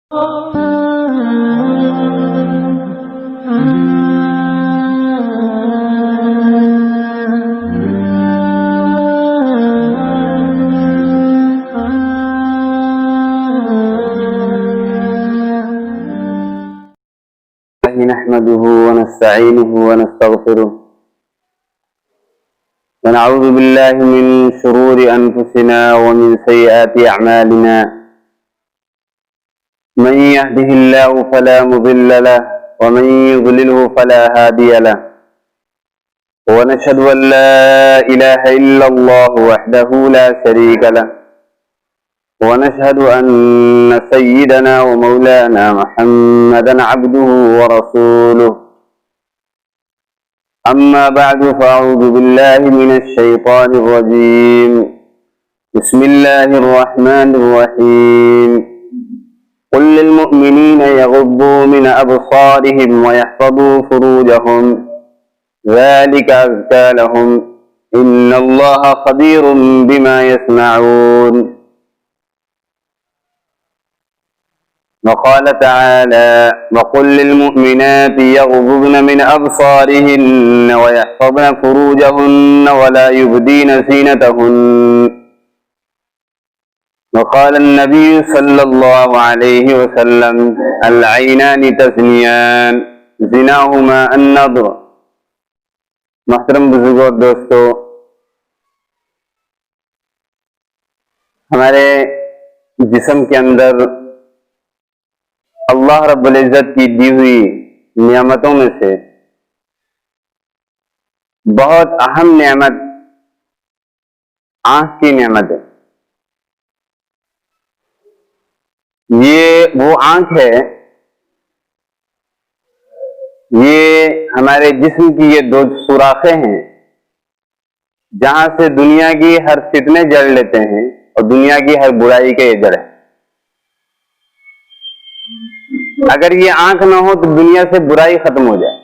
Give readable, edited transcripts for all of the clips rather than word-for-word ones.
نحمده ونستعينه ونستغفره ونعوذ بالله من شرور أنفسنا ومن سيئات أعمالنا من يهده الله فلا مضل له ومن يضلله فلا هادي له ونشهد أن لا إله إلا الله وحده لا شريك له ونشهد أن سيدنا ومولانا محمدا عبده ورسوله أما بعد فأعوذ بالله من الشيطان الرجيم بسم الله الرحمن الرحيم قل للمؤمنين يغضوا من أبصارهم ويحفظوا فروجهم ذلك أزكى لهم إن الله خبير بما يصنعون وقال تعالى وقل للمؤمنات يغضضن من أبصارهن ويحفظن فروجهن ولا يبدين زينتهن وقال النبي صلى الله عليه وسلم العينان تزنيان زناهما النظر. محترم بزرگوں اور دوستو، ہمارے جسم کے اندر اللہ رب العزت کی دی ہوئی نعمتوں میں سے بہت اہم نعمت آنکھ کی نعمت ہے. یہ وہ آنکھ ہے، یہ ہمارے جسم کی یہ دو سوراخیں ہیں جہاں سے دنیا کی ہر فتنے جڑ لیتے ہیں اور دنیا کی ہر برائی کا یہ جڑ ہے. اگر یہ آنکھ نہ ہو تو دنیا سے برائی ختم ہو جائے.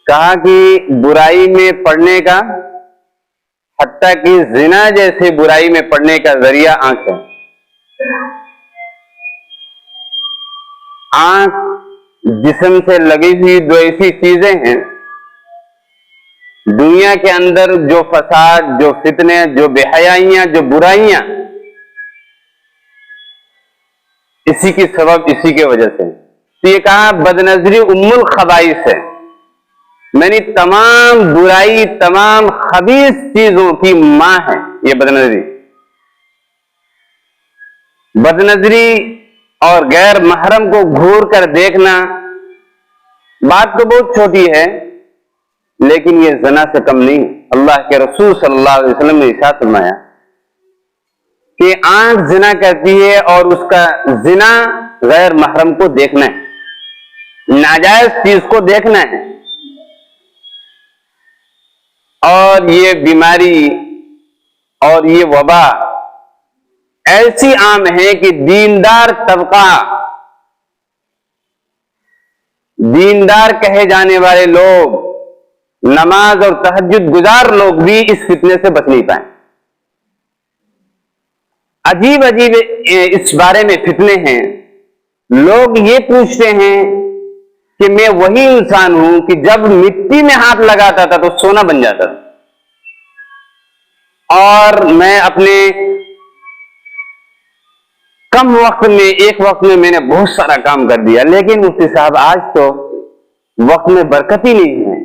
کہا کہ برائی میں پڑنے کا، حتیٰ کہ زنا جیسے برائی میں پڑنے کا ذریعہ آنکھ ہے. آنکھ جسم سے لگی ہوئی دو ایسی چیزیں ہیں، دنیا کے اندر جو فساد، جو فتنے، جو بے حیائیاں، جو برائیاں، اسی کی سبب اسی کی وجہ سے. تو یہ کہا بد نظری ام الخبائث ہے، یعنی تمام برائی، تمام خبیث چیزوں کی ماں ہے یہ بد نظری. بد نظری اور غیر محرم کو گھور کر دیکھنا بات تو بہت چھوٹی ہے، لیکن یہ زنا سے کم نہیں. اللہ کے رسول صلی اللہ علیہ وسلم نے ارشاد فرمایا کہ آنکھ زنا کرتی ہے اور اس کا زنا غیر محرم کو دیکھنا ہے، ناجائز چیز کو دیکھنا ہے. اور یہ بیماری اور یہ وبا ایسی عام ہے کہ دیندار طبقہ، دیندار کہے جانے والے لوگ، نماز اور تہجد گزار لوگ بھی اس فتنے سے بچ نہیں پائیں. عجیب عجیب اس بارے میں فتنے ہیں. لوگ یہ پوچھتے ہیں کہ میں وہی انسان ہوں کہ جب مٹی میں ہاتھ لگاتا تھا تو سونا بن جاتا تھا، اور میں اپنے کم وقت میں، ایک وقت میں نے بہت سارا کام کر دیا، لیکن مفتی صاحب آج تو وقت میں برکت ہی نہیں ہے،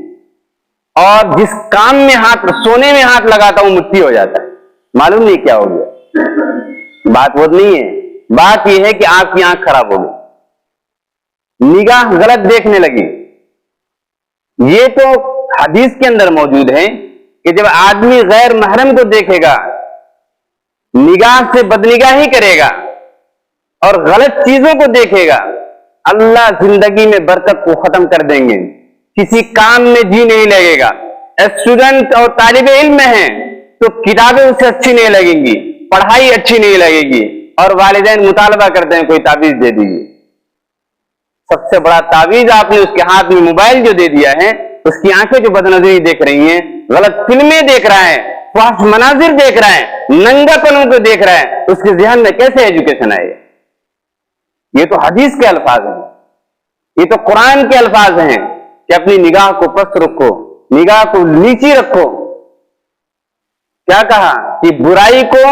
اور جس کام میں سونے میں ہاتھ لگاتا ہوں مٹی ہو جاتا ہے. معلوم نہیں کیا ہو گیا. بات وہ نہیں ہے، بات یہ ہے کہ آپ کی آنکھ خراب ہو گئی، نگاہ غلط دیکھنے لگی. یہ تو حدیث کے اندر موجود ہے کہ جب آدمی غیر محرم کو دیکھے گا، نگاہ سے بدنگاہی کرے گا اور غلط چیزوں کو دیکھے گا، اللہ زندگی میں برکت کو ختم کر دیں گے. کسی کام میں جی نہیں لگے گا. اسٹوڈنٹ اور طالب علم ہیں تو کتابیں اسے اچھی نہیں لگیں گی، پڑھائی اچھی نہیں لگے گی، اور والدین مطالبہ کرتے ہیں کوئی تعویذ دے دیجیے. سب سے بڑا تعویذ آپ نے اس کے ہاتھ میں موبائل جو دے دیا ہے، اس کی آنکھیں جو بدنظری دیکھ رہی ہیں، غلط فلمیں دیکھ رہا ہے، فحش مناظر دیکھ رہا ہے، ننگا پنوں کو دیکھ رہا ہے، اس کے ذہن میں کیسے ایجوکیشن آئے؟ یہ تو حدیث کے الفاظ ہیں، یہ تو قرآن کے الفاظ ہیں کہ اپنی نگاہ کو پست رکھو، نگاہ کو نیچی رکھو۔ کیا کہا کہ برائی کو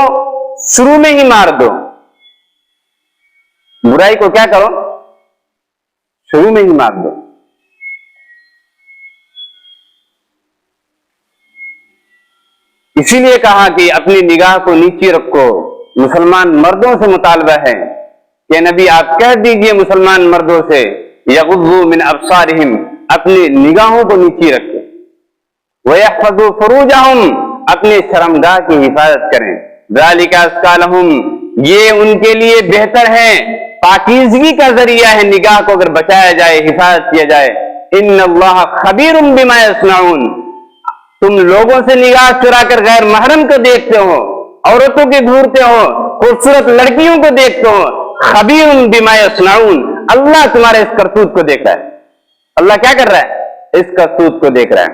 شروع میں ہی مار دو، برائی کو کیا کرو؟ شروع میں ہی مار دو۔ اسی لیے کہا کہ اپنی نگاہ کو نیچی رکھو۔ مسلمان مردوں سے مطالبہ ہے کہ نبی آپ کہہ دیجئے مسلمان مردوں سے یغضوا من ابصارہم، اپنی نگاہوں کو نیچی رکھیں، وَيَحْفَظُوا فُرُوجَهُمْ، اپنے شرمگاہ کی حفاظت کریں، ذَلِكَ أَزْكَىٰ لَهُمْ، یہ ان کے لیے بہتر ہے، پاکیزگی کا ذریعہ ہے نگاہ کو اگر بچایا جائے، حفاظت کیا جائے۔ إِنَّ اللَّهَ خَبِيرٌ بِمَا يَصْنَعُونَ، تم لوگوں سے نگاہ چرا کر غیر محرم کو دیکھتے ہو، عورتوں کے گھورتے ہو، خوبصورت لڑکیوں کو دیکھتے ہو، خبیر بما یصنعون، اللہ تمہارے اس کرتوت کو دیکھ رہا ہے۔ اللہ کیا کر رہا ہے؟ اس کرتوت کو دیکھ رہا ہے۔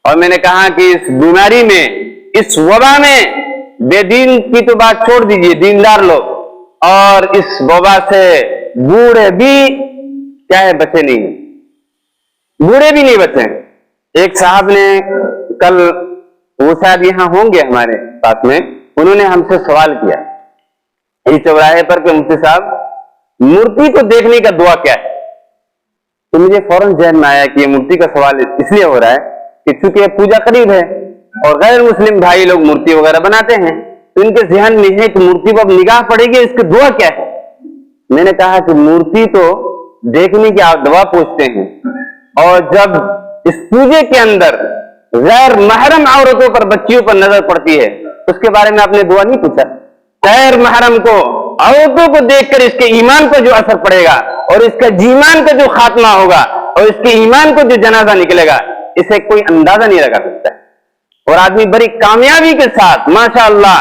اور میں نے کہا کہ اس بیماری میں، اس وبا میں، بے دین کی تو بات چھوڑ دیجئے، دیندار لوگ، اور اس وبا سے بوڑھے بھی کیا ہے، بچے نہیں، بوڑھے بھی نہیں بچے۔ ایک صاحب نے کل، وہ شاید یہاں ہوں گے ہمارے پاس میں، انہوں نے ہم سے سوال کیا اس چوراہے پر کہ مفتی صاحب مورتی کو دیکھنے کا دعا کیا ہے؟ تو مجھے فوراً ذہن میں آیا کہ یہ مورتی کا سوال اس لیے ہو رہا ہے کہ چونکہ پوجا قریب ہے اور غیر مسلم بھائی لوگ مورتی وغیرہ بناتے ہیں، تو ان کے ذہن میں ہے کہ مورتی پر نگاہ پڑے گی، اس کی دعا کیا ہے؟ میں نے کہا کہ مورتی تو دیکھنے کی آپ دعا پوچھتے ہیں، اور جب اس پوجے کے اندر غیر محرم عورتوں پر، بچیوں پر نظر پڑتی ہے، اس کے بارے میں آپ نے دعا نہیں پوچھا؟ غیر محرم کو، عورتوں کو دیکھ کر اس کے ایمان پر جو اثر پڑے گا، اور اس کا ایمان کا جو خاتمہ ہوگا، اور اس کے ایمان کو جو جنازہ نکلے گا، اسے کوئی اندازہ نہیں لگا سکتا ہے۔ اور آدمی بڑی کامیابی کے ساتھ ماشاءاللہ،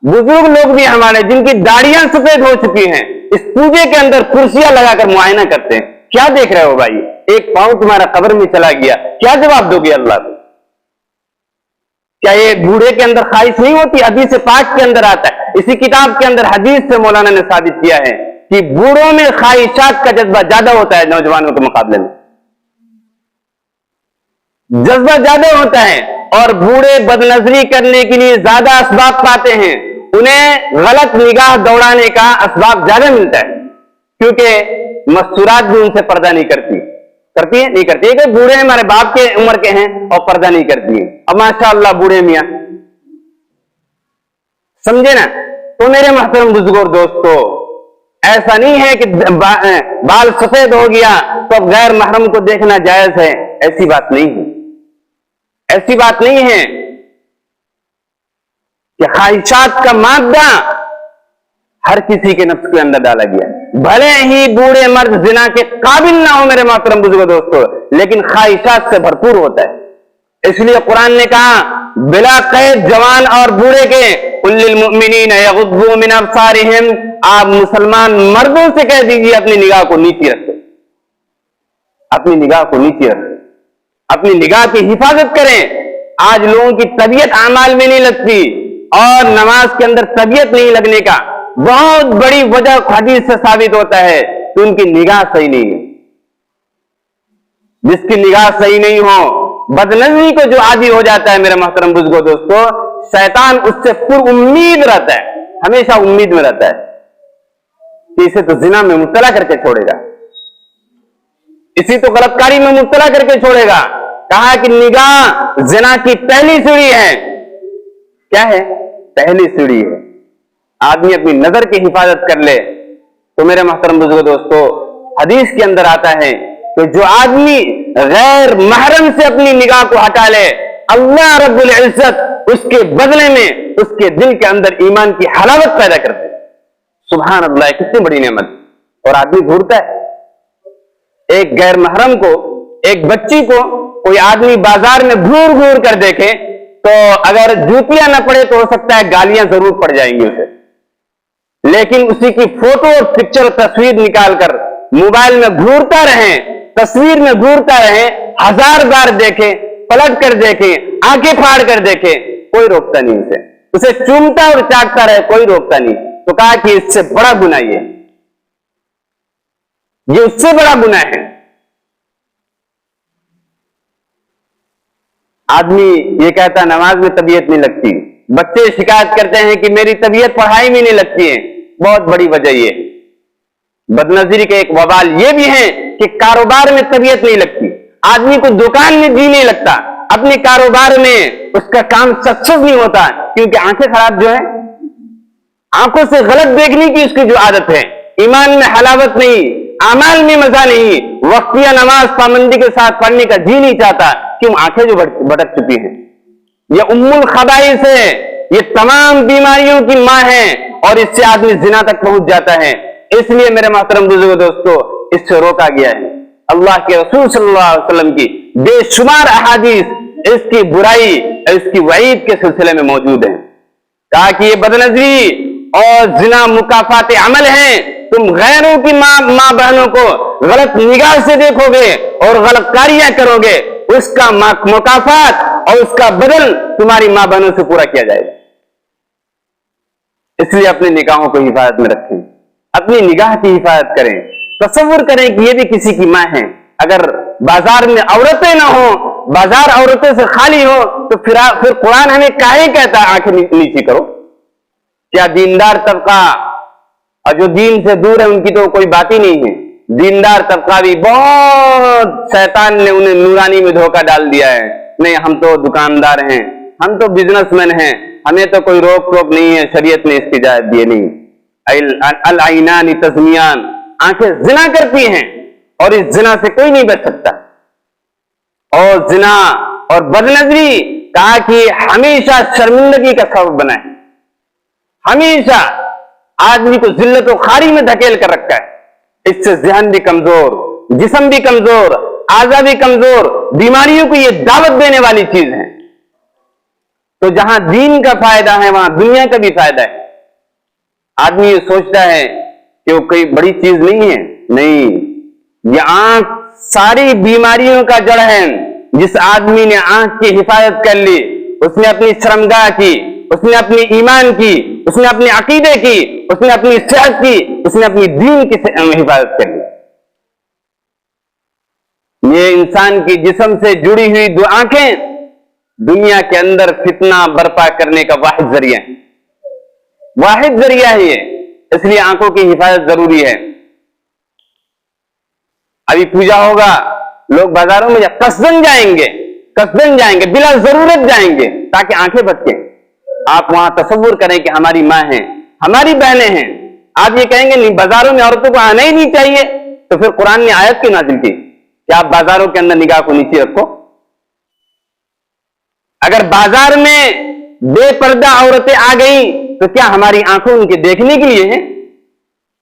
بزرگ لوگ بھی ہمارے جن کی داڑیاں سفید ہو چکی ہیں، اس پوجے کے اندر کرسیاں لگا کر معائنہ کرتے ہیں۔ کیا دیکھ رہے ہو بھائی؟ ایک پاؤں تمہارا قبر میں چلا گیا، کیا جواب دو گے اللہ کو؟ کیا یہ بوڑھے کے اندر خواہش نہیں ہوتی؟ حدیث پاک کے اندر آتا ہے، اسی کتاب کے اندر حدیث سے مولانا نے ثابت کیا ہے کہ بوڑھوں میں خواہشات کا جذبہ زیادہ ہوتا ہے نوجوانوں کے مقابلے میں، جذبہ زیادہ ہوتا ہے، اور بوڑھے بدنظری کرنے کے لیے زیادہ اسباب پاتے ہیں، انہیں غلط نگاہ دوڑانے کا اسباب زیادہ ملتا ہے، کیونکہ مستورات بھی ان سے پردہ نہیں کرتی ہے، نہیں کرتی ہے کہ بوڑھے ہمارے باپ کے عمر کے ہیں اور پردہ نہیں کرتی ہیں، اب ماشاءاللہ بوڑھے میاں، سمجھے نا؟ تو میرے محترم بزرگوں اور دوستو، ایسا نہیں ہے کہ بال سفید ہو گیا تو اب غیر محرم کو دیکھنا جائز ہے، ایسی بات نہیں ہے، ایسی بات نہیں ہے کہ خواہشات کا مادہ ہر کسی کے نفس کے اندر ڈالا گیا، بھلے ہی بوڑھے مرد زنا کے قابل نہ ہو میرے محترم بزرگوں دوستو، لیکن خواہشات سے بھرپور ہوتا ہے۔ اس لیے قرآن نے کہا بلا قید جوان اور بوڑھے کے، قل للمؤمنین یغضوا من ابصارہم، آپ مسلمان مردوں سے کہہ دیجیے اپنی نگاہ کو نیچی رکھیں، اپنی نگاہ کو نیچی رکھیں، اپنی نگاہ کی حفاظت کریں۔ آج لوگوں کی طبیعت اعمال میں نہیں لگتی، اور نماز کے اندر طبیعت نہیں لگنے کا بہت بڑی وجہ حدیث سے ثابت ہوتا ہے کہ ان کی نگاہ صحیح نہیں ہے۔ جس کی نگاہ صحیح نہیں ہو، بدنظری کو جو عادی ہو جاتا ہے میرے محترم بزرگوں دوستو، شیطان اس سے پر امید رہتا ہے، ہمیشہ امید میں رہتا ہے کہ اسے تو زنا میں مبتلا کر کے چھوڑے گا، اسی تو غلط کاری میں مبتلا کر کے چھوڑے گا۔ کہا کہ نگاہ زنا کی پہلی سیڑھی ہے۔ کیا ہے؟ پہلی سیڑھی ہے۔ آدمی اپنی نظر کی حفاظت کر لے تو میرے محترم بزرگوں دوستو، حدیث کے اندر آتا ہے کہ جو آدمی غیر محرم سے اپنی نگاہ کو ہٹا لے، اللہ رب العزت اس کے بدلے میں اس کے دل کے اندر ایمان کی حلاوت پیدا کرتے۔ سبحان اللہ، کتنی بڑی نعمت۔ اور آدمی گھورتا ہے ایک غیر محرم کو، ایک بچی کو کوئی آدمی بازار میں گھور گھور کر دیکھے تو اگر جوتیاں نہ پڑے تو ہو سکتا ہے گالیاں ضرور پڑ جائیں گی اسے، لیکن اسی کی فوٹو اور پکچر تصویر نکال کر موبائل میں گھورتا رہیں، تصویر میں گھورتا رہیں، 1000 بار دیکھیں، پلٹ کر دیکھیں، آنکھیں پھاڑ کر دیکھیں، کوئی روکتا نہیں اسے چومتا اور چاٹتا رہے، کوئی روکتا نہیں۔ تو کہا کہ اس سے بڑا گناہ یہ ہے، یہ اس سے بڑا گناہ ہے۔ آدمی یہ کہتا ہے نماز میں طبیعت نہیں لگتی، بچے شکایت کرتے ہیں کہ میری طبیعت پڑھائی میں نہیں لگتی ہے، بہت بڑی وجہ یہ ہے۔ بدنظری کا ایک وبال یہ بھی ہے کہ کاروبار میں طبیعت نہیں لگتی، آدمی کو دکان میں جی نہیں لگتا، اپنے کاروبار میں اس کا کام سکسیس نہیں ہوتا، کیونکہ آنکھیں خراب جو ہے، آنکھوں سے غلط دیکھنے کی اس کی جو عادت ہے، ایمان میں حلاوت نہیں، اعمال میں مزہ نہیں، وقتیہ نماز پابندی کے ساتھ پڑھنے کا جی نہیں چاہتا، کیوں؟ آنکھیں جو بھٹک چکی ہیں۔ یہ ام الخبائث ہے، یہ تمام بیماریوں کی ماں ہے، اور اس سے آدمی زنا تک پہنچ جاتا ہے۔ اس لیے میرے محترم بزرگ دوستو، اس سے روکا گیا ہے۔ اللہ کے رسول صلی اللہ علیہ وسلم کی بے شمار احادیث اس کی برائی، اس کی وعید کے سلسلے میں موجود ہیں۔ کہا کہ یہ بدنظری اور زنا مکافات عمل ہیں، تم غیروں کی ماں بہنوں کو غلط نگاہ سے دیکھو گے اور غلط کاریاں کرو گے، اس کا مکافات اور اس کا بدل تمہاری ماں بہنوں سے پورا کیا جائے گا۔ اس لیے اپنی نگاہوں کو حفاظت میں رکھیں، اپنی نگاہ کی حفاظت کریں۔ تصور کریں کہ یہ بھی کسی کی ماں ہے، اگر بازار میں عورتیں نہ ہوں، بازار عورتوں سے خالی ہو، تو پھر قرآن ہمیں کاہے کہتا ہے آنکھیں نیچی کرو؟ کیا دیندار طبقہ اور جو دین سے دور ہے ان کی تو کوئی بات ہی نہیں ہے، دیندار طبقہ بھی بہت شیطان نے انہیں نورانی میں دھوکہ ڈال دیا ہے، نہیں ہم تو دکاندار ہیں، ہم تو بزنس مین ہیں، ہمیں تو کوئی روک ٹوک نہیں ہے، شریعت نے اس کی اجازت دی نہیں۔ العینان تزنیان، آنکھیں زنا کرتی ہیں اور اس زنا سے کوئی نہیں بچ سکتا۔ اور زنا اور بدنظری کہا کہ ہمیشہ شرمندگی کا سبب بنا ہے، ہمیشہ آدمی کو ذلت و خواری میں دھکیل کر رکھا ہے۔ اس سے ذہن بھی کمزور، جسم بھی کمزور، اعضاء بھی کمزور، بیماریوں کو یہ دعوت دینے والی چیز ہے۔ تو جہاں دین کا فائدہ ہے وہاں دنیا کا بھی فائدہ ہے۔ آدمی یہ سوچتا ہے کہ وہ کوئی بڑی چیز نہیں ہے، نہیں، یہ آنکھ ساری بیماریوں کا جڑ ہے۔ جس آدمی نے آنکھ کی حفاظت کر لی، اس نے اپنی شرمگاہ کی، اس نے اپنی ایمان کی، اس نے اپنے عقیدے کی، اس نے اپنی صحت کی، اس نے اپنی دین کی حفاظت کر لی۔ یہ انسان کی جسم سے جڑی ہوئی دو آنکھیں دنیا کے اندر فتنہ برپا کرنے کا واحد ذریعہ ہے، واحد ذریعہ ہے یہ، اس لیے آنکھوں کی حفاظت ضروری ہے۔ ابھی پوجا ہوگا، لوگ بازاروں میں قصدن جائیں گے، بلا ضرورت جائیں گے تاکہ آنکھیں بچیں۔ آپ وہاں تصور کریں کہ ہماری ماں ہیں، ہماری بہنیں ہیں، آپ یہ کہیں گے نہیں بازاروں میں عورتوں کو آنا ہی نہیں چاہیے، تو پھر قرآن نے آیت کیوں نازل کی کہ آپ بازاروں کے اندر نگاہ کو نیچے رکھو؟ اگر بازار میں بے پردہ عورتیں آ گئیں تو کیا ہماری آنکھوں ان کے دیکھنے کے لیے ہیں؟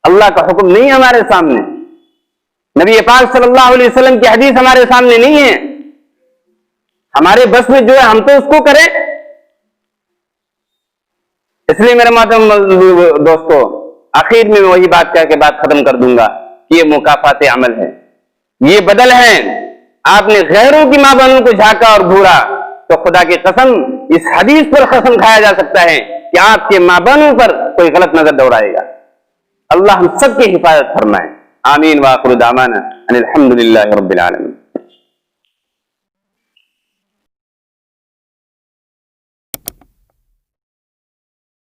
اللہ کا حکم نہیں ہمارے سامنے، نبی پاک صلی اللہ علیہ وسلم کی حدیث ہمارے سامنے نہیں ہے، ہمارے بس میں جو ہے ہم تو اس کو کریں۔ اس لیے میرے محترم دوستو، آخر میں وہی بات کہہ کے بات ختم کر دوں گا کہ یہ مکافات عمل ہے، یہ بدل ہے۔ آپ نے غیروں کی ماں بہنوں کو جھانکا اور گھورا تو خدا کی قسم اس حدیث پر قسم کھایا جا سکتا ہے کہ آپ کے ماں بہنوں پر کوئی غلط نظر دوڑائے گا۔ اللہ ہم سب کی حفاظت فرمائے، آمین۔ وآخر دعوانا ان الحمد للہ رب العالمین۔